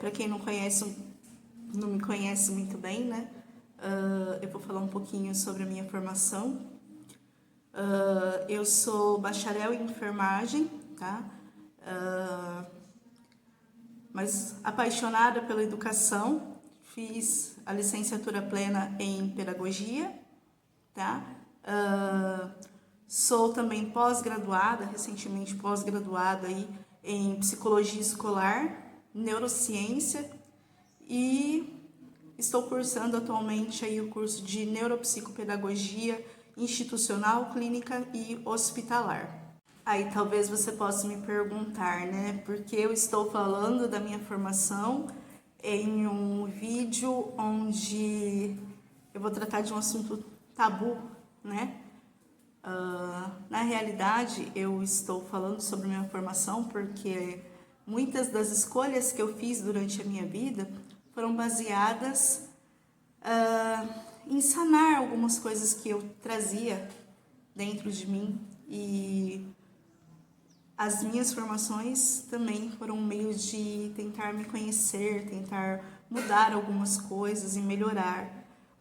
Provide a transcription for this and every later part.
para quem não me conhece muito bem, né? Eu vou falar um pouquinho sobre a minha formação. Eu sou bacharel em enfermagem, tá? Mas apaixonada pela educação, fiz a licenciatura plena em pedagogia, tá? Sou também pós-graduada, recentemente pós-graduada aí em psicologia escolar, neurociência e estou cursando atualmente aí o curso de neuropsicopedagogia institucional, clínica e hospitalar. Aí talvez você possa me perguntar, né, por que eu estou falando da minha formação em um vídeo onde eu vou tratar de um assunto tabu, né? Na realidade, eu estou falando sobre minha formação porque muitas das escolhas que eu fiz durante a minha vida foram baseadas em sanar algumas coisas que eu trazia dentro de mim, e as minhas formações também foram um meio de tentar me conhecer, tentar mudar algumas coisas e melhorar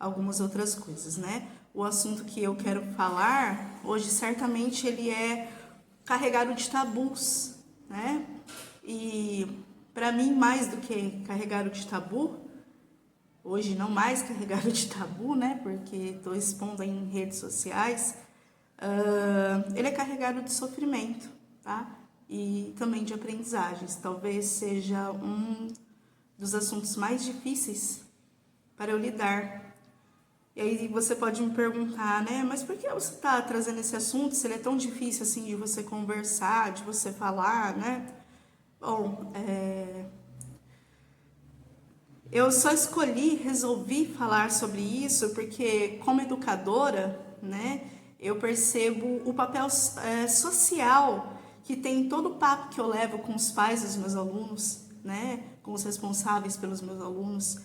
algumas outras coisas, né? O assunto que eu quero falar hoje, certamente, ele é carregado de tabus, né? E para mim, mais do que carregado de tabu, hoje não mais carregado de tabu, né? Porque estou expondo em redes sociais, ele é carregado de sofrimento, tá? E também de aprendizagens. Talvez seja um dos assuntos mais difíceis para eu lidar. E aí você pode me perguntar, né? Mas por que você está trazendo esse assunto se ele é tão difícil assim de você conversar, de você falar, né? Bom, eu só resolvi falar sobre isso porque, como educadora, né, eu percebo o papel social que tem todo o papo que eu levo com os pais dos meus alunos, né, com os responsáveis pelos meus alunos.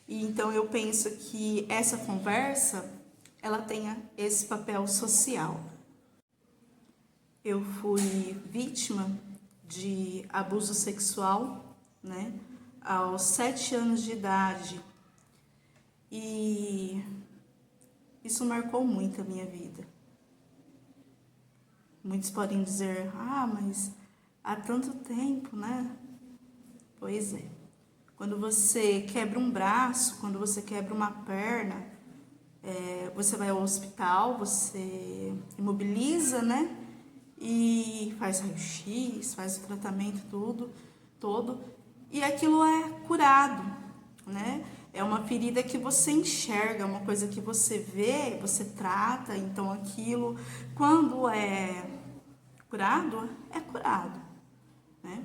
E então eu penso que essa conversa, ela tenha esse papel social. Eu fui vítima de abuso sexual, né, aos 7 anos de idade, e isso marcou muito a minha vida. Muitos podem dizer, mas há tanto tempo, né? Pois é. Quando você quebra um braço, quando você quebra uma perna, você vai ao hospital, você imobiliza, né? E faz raio-x, faz o tratamento todo, e aquilo é curado, né? É uma ferida que você enxerga, uma coisa que você vê, você trata, então aquilo, quando é curado, né?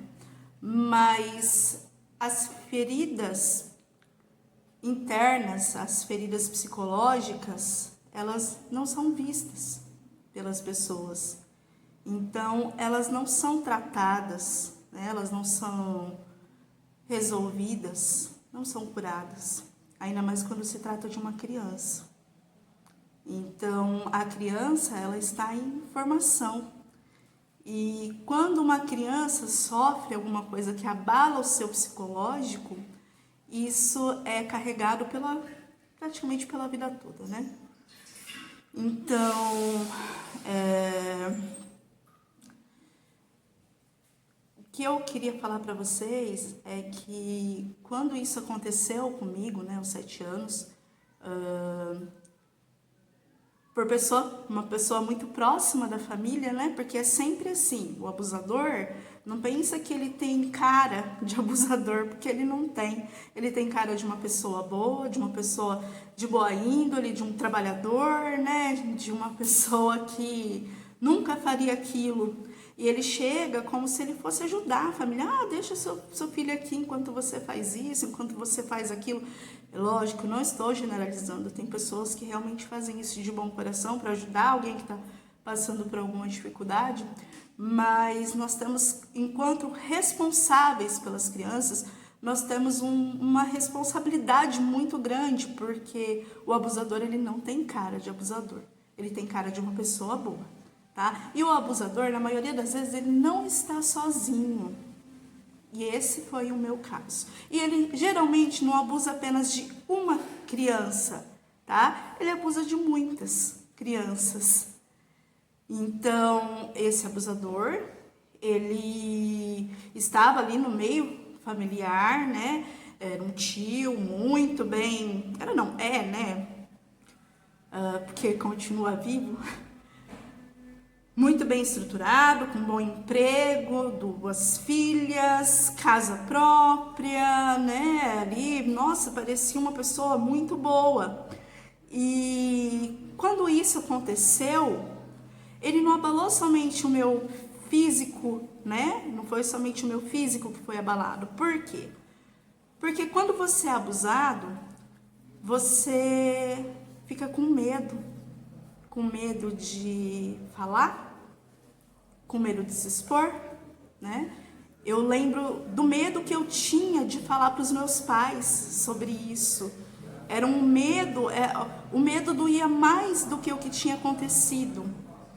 Mas as feridas internas, as feridas psicológicas, elas não são vistas pelas pessoas. Então, elas não são tratadas, né? Elas não são resolvidas, não são curadas, ainda mais quando se trata de uma criança. Então, a criança, ela está em formação. E quando uma criança sofre alguma coisa que abala o seu psicológico, isso é carregado praticamente pela vida toda, né? Então, o que eu queria falar para vocês é que quando isso aconteceu comigo, né, aos 7 anos, por uma pessoa muito próxima da família, né? Porque é sempre assim, o abusador não pensa que ele tem cara de abusador, porque ele não tem. Ele tem cara de uma pessoa boa, de uma pessoa de boa índole, de um trabalhador, né? De uma pessoa que nunca faria aquilo. E ele chega como se ele fosse ajudar a família. Deixa seu filho aqui enquanto você faz isso, enquanto você faz aquilo. Lógico, não estou generalizando. Tem pessoas que realmente fazem isso de bom coração para ajudar alguém que está passando por alguma dificuldade. Mas nós temos, enquanto responsáveis pelas crianças, nós temos uma responsabilidade muito grande, porque o abusador, ele não tem cara de abusador. Ele tem cara de uma pessoa boa. Tá? E o abusador, na maioria das vezes, ele não está sozinho. E esse foi o meu caso. E ele geralmente não abusa apenas de uma criança, tá? Ele abusa de muitas crianças. Então, esse abusador, ele estava ali no meio familiar, né? Era um tio muito bem... Era não, é, né? Porque continua vivo. Muito bem estruturado, com bom emprego, 2 filhas, casa própria, né? Ali, nossa, parecia uma pessoa muito boa. E quando isso aconteceu, ele não abalou somente o meu físico, né? Não foi somente o meu físico que foi abalado. Por quê? Porque quando você é abusado, você fica com medo de falar, com medo de se expor, né? Eu lembro do medo que eu tinha de falar para os meus pais sobre isso. Era um medo, o medo doía mais do que o que tinha acontecido.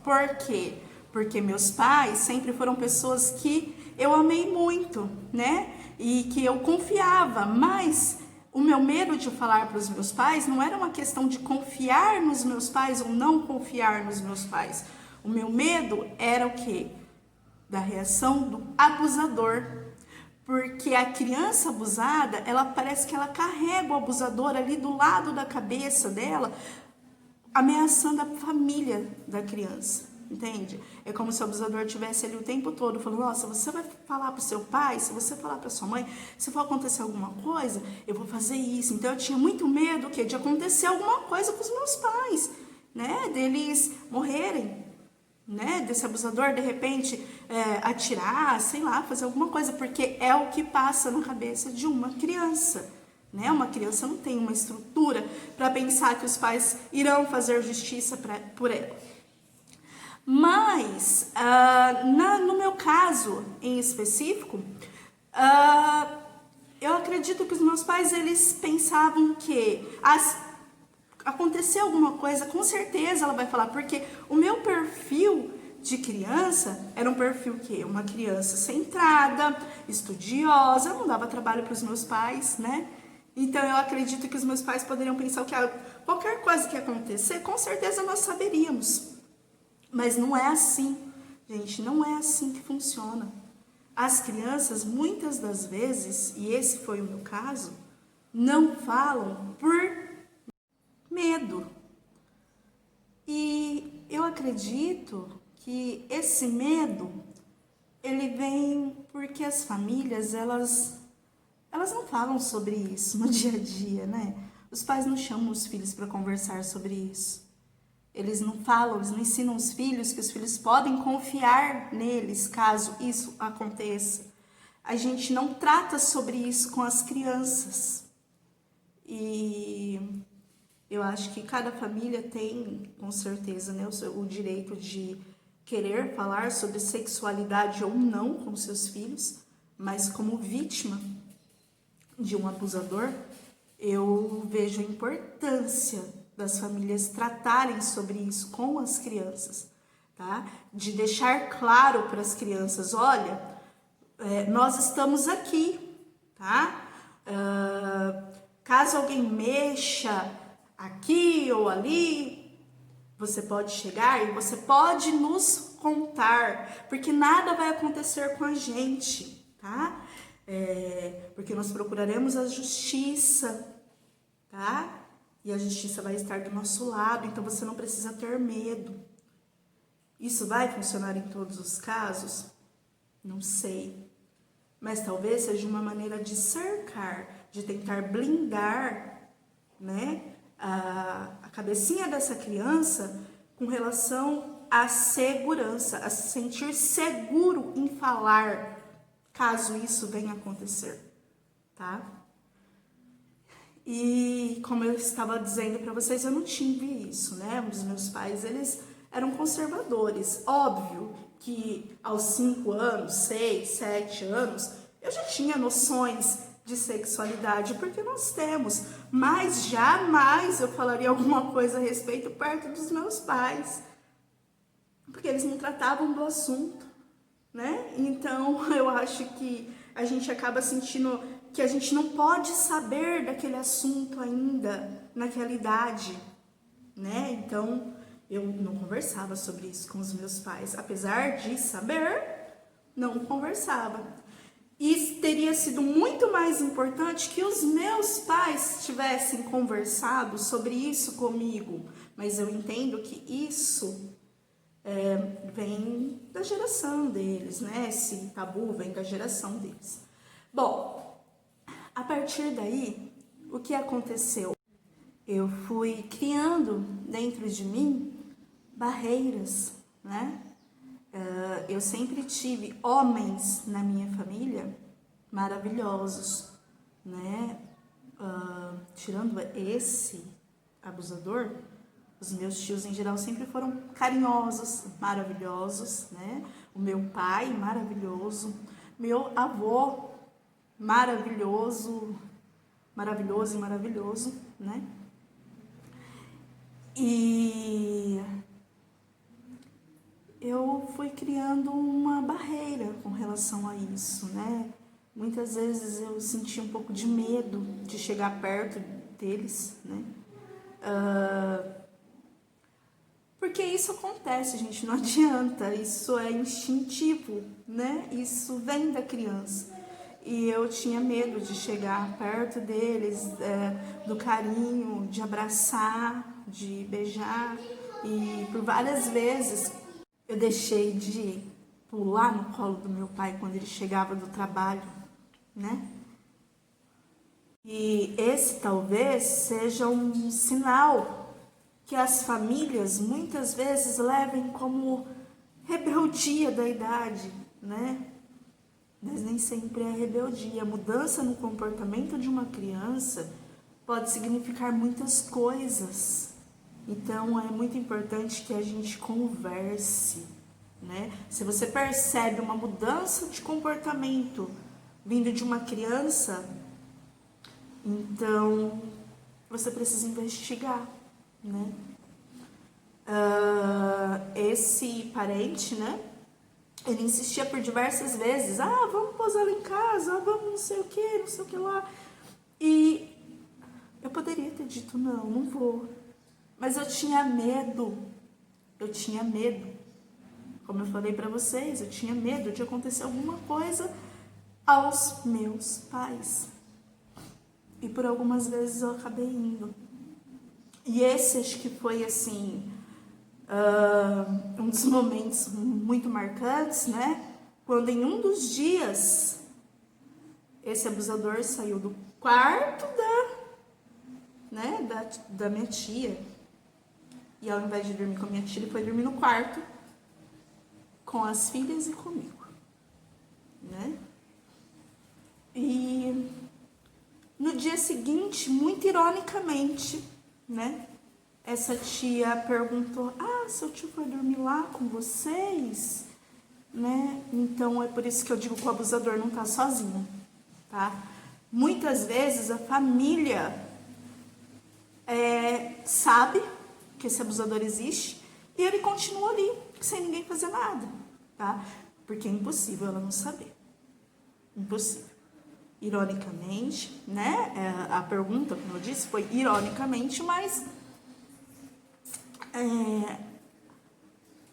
Por quê? Porque meus pais sempre foram pessoas que eu amei muito, né? E que eu confiava, mas o meu medo de falar para os meus pais não era uma questão de confiar nos meus pais ou não confiar nos meus pais. O meu medo era o quê? Da reação do abusador. Porque a criança abusada, ela parece que ela carrega o abusador ali do lado da cabeça dela, ameaçando a família da criança, entende? É como se o abusador estivesse ali o tempo todo falando, nossa, você vai falar pro seu pai, se você falar pra sua mãe, se for acontecer alguma coisa, eu vou fazer isso. Então eu tinha muito medo de acontecer alguma coisa com os meus pais, né? Deles morrerem, né, desse abusador de repente atirar, sei lá, fazer alguma coisa, porque é o que passa na cabeça de uma criança, né? Uma criança não tem uma estrutura para pensar que os pais irão fazer justiça por ela. Mas no meu caso em específico, eu acredito que os meus pais eles pensavam que acontecer alguma coisa, com certeza ela vai falar, porque o meu perfil de criança era um perfil que uma criança centrada, estudiosa, eu não dava trabalho para os meus pais, né? Então eu acredito que os meus pais poderiam pensar que qualquer coisa que acontecer, com certeza nós saberíamos. Mas não é assim, gente, não é assim que funciona. As crianças, muitas das vezes, e esse foi o meu caso, não falam por medo. E eu acredito que esse medo, ele vem porque as famílias, elas não falam sobre isso no dia a dia, né? Os pais não chamam os filhos para conversar sobre isso. Eles não falam, eles não ensinam os filhos que os filhos podem confiar neles caso isso aconteça. A gente não trata sobre isso com as crianças. E eu acho que cada família tem, com certeza, né, o direito de querer falar sobre sexualidade ou não com seus filhos, mas como vítima de um abusador, eu vejo a importância das famílias tratarem sobre isso com as crianças, tá? De deixar claro para as crianças, olha, nós estamos aqui, tá? Caso alguém mexa aqui ou ali, você pode chegar e você pode nos contar, porque nada vai acontecer com a gente, tá? Porque nós procuraremos a justiça, tá? E a justiça vai estar do nosso lado, então você não precisa ter medo. Isso vai funcionar em todos os casos? Não sei. Mas talvez seja uma maneira de cercar, de tentar blindar, né, a cabecinha dessa criança com relação à segurança, a se sentir seguro em falar, caso isso venha a acontecer, tá? E como eu estava dizendo para vocês, eu não tive isso, né? Os meus pais, eles eram conservadores. Óbvio que aos 5 anos, 6, 7 anos, eu já tinha noções de sexualidade, porque nós temos, mas jamais eu falaria alguma coisa a respeito perto dos meus pais, porque eles não tratavam do assunto, né? Então, eu acho que a gente acaba sentindo que a gente não pode saber daquele assunto ainda naquela idade, né? Então, eu não conversava sobre isso com os meus pais, apesar de saber, não conversava. E teria sido muito mais importante que os meus pais tivessem conversado sobre isso comigo, mas eu entendo que isso vem da geração deles, né? Esse tabu vem da geração deles. Bom, a partir daí, o que aconteceu? Eu fui criando dentro de mim barreiras, né? Eu sempre tive homens na minha família maravilhosos, né? Tirando esse abusador, os meus tios em geral sempre foram carinhosos, maravilhosos, né? O meu pai maravilhoso, meu avô maravilhoso, maravilhoso e maravilhoso, né? E eu fui criando uma barreira com relação a isso, né? Muitas vezes eu senti um pouco de medo de chegar perto deles, né? Porque isso acontece, gente, não adianta, isso é instintivo, né? Isso vem da criança. E eu tinha medo de chegar perto deles, do carinho, de abraçar, de beijar. E por várias vezes eu deixei de pular no colo do meu pai quando ele chegava do trabalho, né? E esse talvez seja um sinal que as famílias muitas vezes levem como rebeldia da idade, né? Mas nem sempre é rebeldia. A mudança no comportamento de uma criança pode significar muitas coisas. Então é muito importante que a gente converse, né? Se você percebe uma mudança de comportamento vindo de uma criança, então você precisa investigar, né? Esse parente, né? Ele insistia por diversas vezes, vamos posar lá em casa, vamos não sei o que lá. E eu poderia ter dito, não vou. Mas eu tinha medo. Como eu falei pra vocês, eu tinha medo de acontecer alguma coisa aos meus pais. E por algumas vezes eu acabei indo. E esse acho que foi assim, um dos momentos muito marcantes, né? Quando em um dos dias esse abusador saiu do quarto da minha tia. E ao invés de dormir com a minha tia, ele foi dormir no quarto com as filhas e comigo, né? E no dia seguinte, muito ironicamente, né? Essa tia perguntou, seu tio foi dormir lá com vocês? Né? Então é por isso que eu digo que o abusador não tá sozinho, tá? Muitas vezes a família sabe que esse abusador existe e ele continua ali, sem ninguém fazer nada, tá? Porque é impossível ela não saber. Impossível. Ironicamente, né? A pergunta, como eu disse, foi ironicamente, mas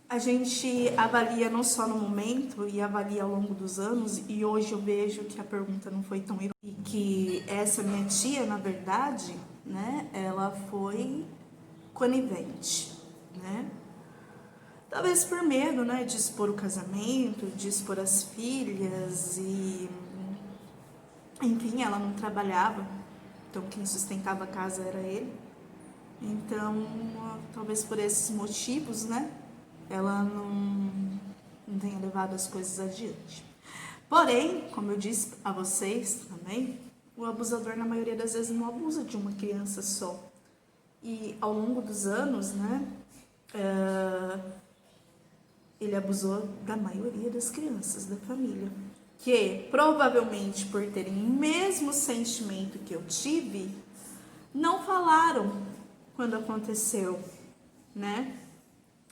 a gente avalia não só no momento e avalia ao longo dos anos, e hoje eu vejo que a pergunta não foi tão irônica, e que essa minha tia, na verdade, né, ela foi conivente, né? Talvez por medo, né, de expor o casamento, de expor as filhas e... Enfim, ela não trabalhava, então quem sustentava a casa era ele. Então, talvez por esses motivos, né, ela não tenha levado as coisas adiante. Porém, como eu disse a vocês também, o abusador na maioria das vezes não abusa de uma criança só. E ao longo dos anos, né, ele abusou da maioria das crianças da família, que provavelmente por terem o mesmo sentimento que eu tive, não falaram quando aconteceu, né?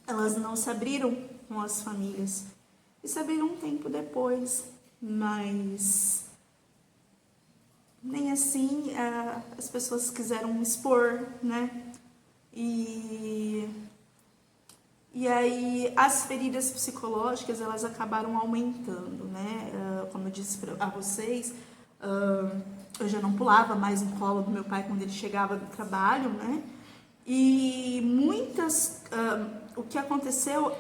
Elas não se abriram com as famílias e se abriram um tempo depois. mas nem assim as pessoas quiseram expor, né? E aí as feridas psicológicas, elas acabaram aumentando, né? Como eu disse a vocês, eu já não pulava mais no colo do meu pai quando ele chegava do trabalho, né? E o que aconteceu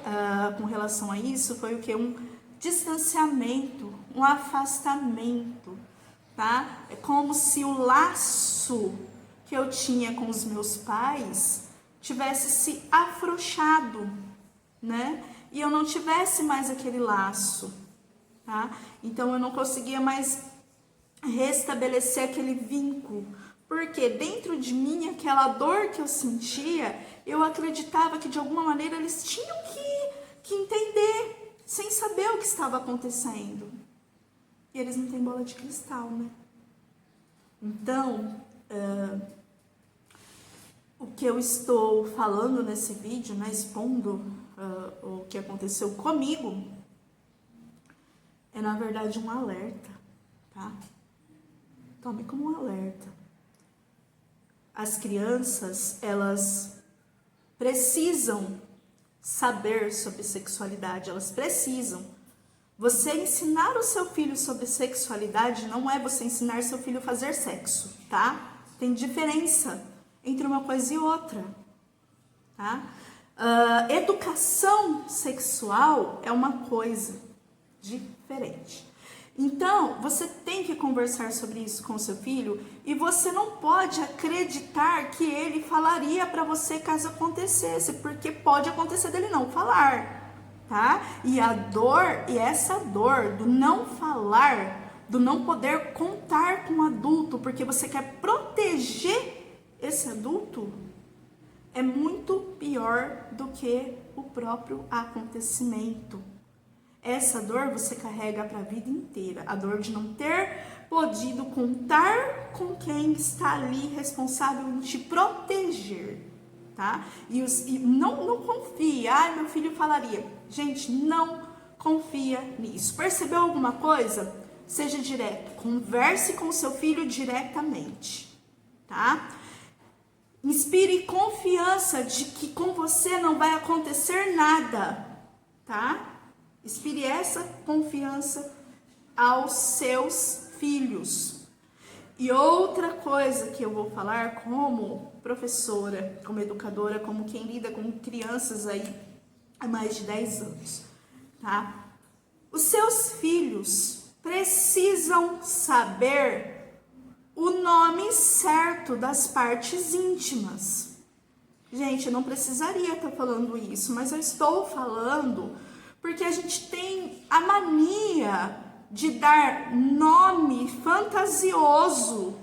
com relação a isso foi o que? Um distanciamento, um afastamento, tá? É como se o laço que eu tinha com os meus pais tivesse se afrouxado, né? E eu não tivesse mais aquele laço, tá? Então eu não conseguia mais restabelecer aquele vínculo, porque dentro de mim, aquela dor que eu sentia, eu acreditava que de alguma maneira eles tinham que entender, sem saber o que estava acontecendo. E eles não têm bola de cristal, né? Então, o que eu estou falando nesse vídeo, né, expondo o que aconteceu comigo, é na verdade um alerta, tá? Tome como um alerta. As crianças, elas precisam saber sobre sexualidade, elas precisam. Você ensinar o seu filho sobre sexualidade não é você ensinar seu filho a fazer sexo, tá? Tem diferença entre uma coisa e outra, tá? Educação sexual é uma coisa diferente. Então, você tem que conversar sobre isso com o seu filho e você não pode acreditar que ele falaria para você caso acontecesse, porque pode acontecer dele não falar, tá? E essa dor do não falar, do não poder contar com o adulto, porque você quer proteger esse adulto, é muito pior do que o próprio acontecimento. Essa dor você carrega para a vida inteira, a dor de não ter podido contar com quem está ali responsável em te proteger, tá? E não confie, meu filho falaria. Gente, não confia nisso. Percebeu alguma coisa? Seja direto, converse com o seu filho diretamente, tá? Inspire confiança de que com você não vai acontecer nada, tá? Inspire essa confiança aos seus filhos. E outra coisa que eu vou falar como professora, como educadora, como quem lida com crianças aí há mais de 10 anos, tá? Os seus filhos precisam saber o nome certo das partes íntimas. Gente, eu não precisaria estar falando isso, mas eu estou falando porque a gente tem a mania de dar nome fantasioso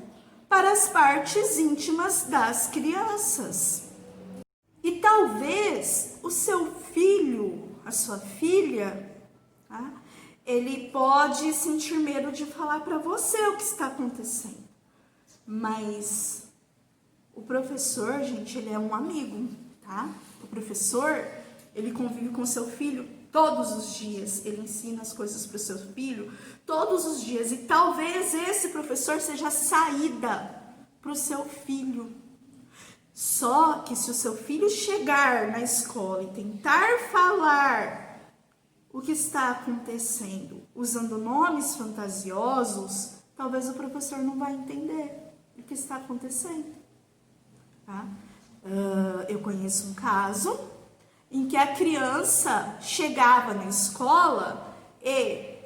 para as partes íntimas das crianças. E talvez o seu filho, a sua filha, tá? Ele pode sentir medo de falar para você o que está acontecendo. Mas o professor, gente, ele é um amigo, tá? O professor, ele convive com seu filho todos os dias, ele ensina as coisas para o seu filho todos os dias. E talvez esse professor seja a saída para o seu filho. Só que se o seu filho chegar na escola e tentar falar o que está acontecendo usando nomes fantasiosos, talvez o professor não vai entender o que está acontecendo. Tá? Eu conheço um caso em que a criança chegava na escola e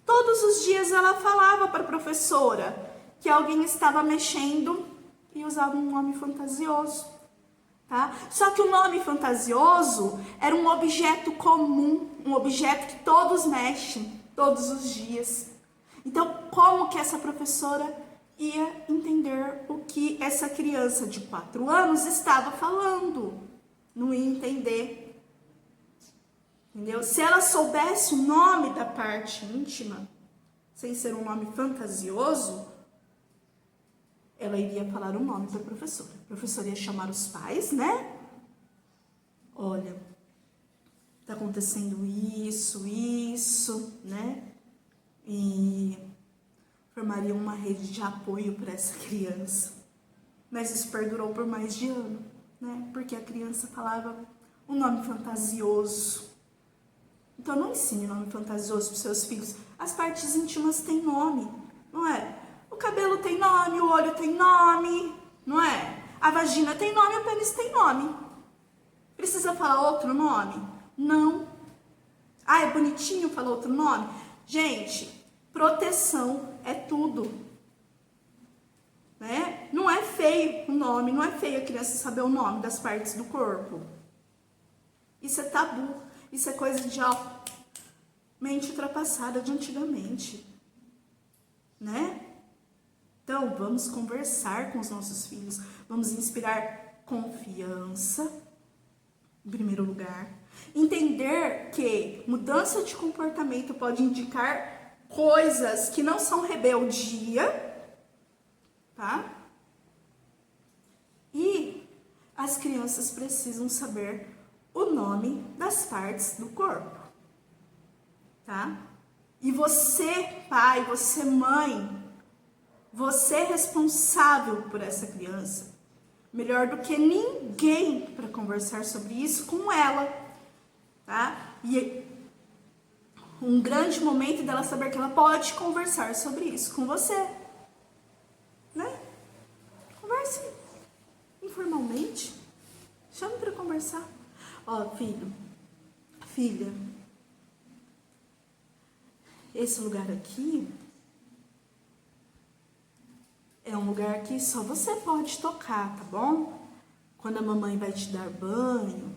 todos os dias ela falava para a professora que alguém estava mexendo e usava um nome fantasioso, tá? Só que o nome fantasioso era um objeto comum, um objeto que todos mexem todos os dias. Então, como que essa professora ia entender o que essa criança de 4 anos estava falando? Não ia entender, entendeu? Se ela soubesse o nome da parte íntima, sem ser um nome fantasioso, ela iria falar o nome para a professora. A professora ia chamar os pais, né? Olha, tá acontecendo isso, né? e formariam uma rede de apoio para essa criança. Mas isso perdurou por mais de ano, né? Porque a criança falava um nome fantasioso. Então não ensine nome fantasioso para os seus filhos. As partes íntimas têm nome, não é? O cabelo tem nome, o olho tem nome, não é? A vagina tem nome, o pênis tem nome. Precisa falar outro nome? Não. Ah, é bonitinho falar outro nome? Gente, proteção é tudo. Né? Não é feio o nome, não é feio a criança saber o nome das partes do corpo. Isso é tabu, isso é coisa de mente ultrapassada de antigamente. Né? Então, vamos conversar com os nossos filhos, vamos inspirar confiança, em primeiro lugar. Entender que mudança de comportamento pode indicar coisas que não são rebeldia, tá? E as crianças precisam saber o nome das partes do corpo, tá? E você, pai, você, mãe, você é responsável por essa criança. Melhor do que ninguém para conversar sobre isso com ela, tá? E um grande momento dela saber que ela pode conversar sobre isso com você, né? Converse informalmente, chame para conversar. Ó, filho, filha, esse lugar aqui é um lugar que só você pode tocar, tá bom? Quando a mamãe vai te dar banho,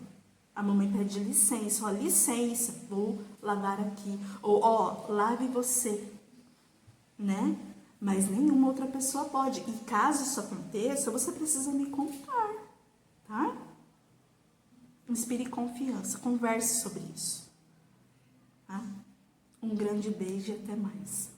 a mamãe pede licença, ó, licença, vou lavar aqui. Ou, ó, lave você, né? Mas nenhuma outra pessoa pode. E caso isso aconteça, você precisa me contar, tá? Inspire confiança, converse sobre isso, tá? Um grande beijo e até mais.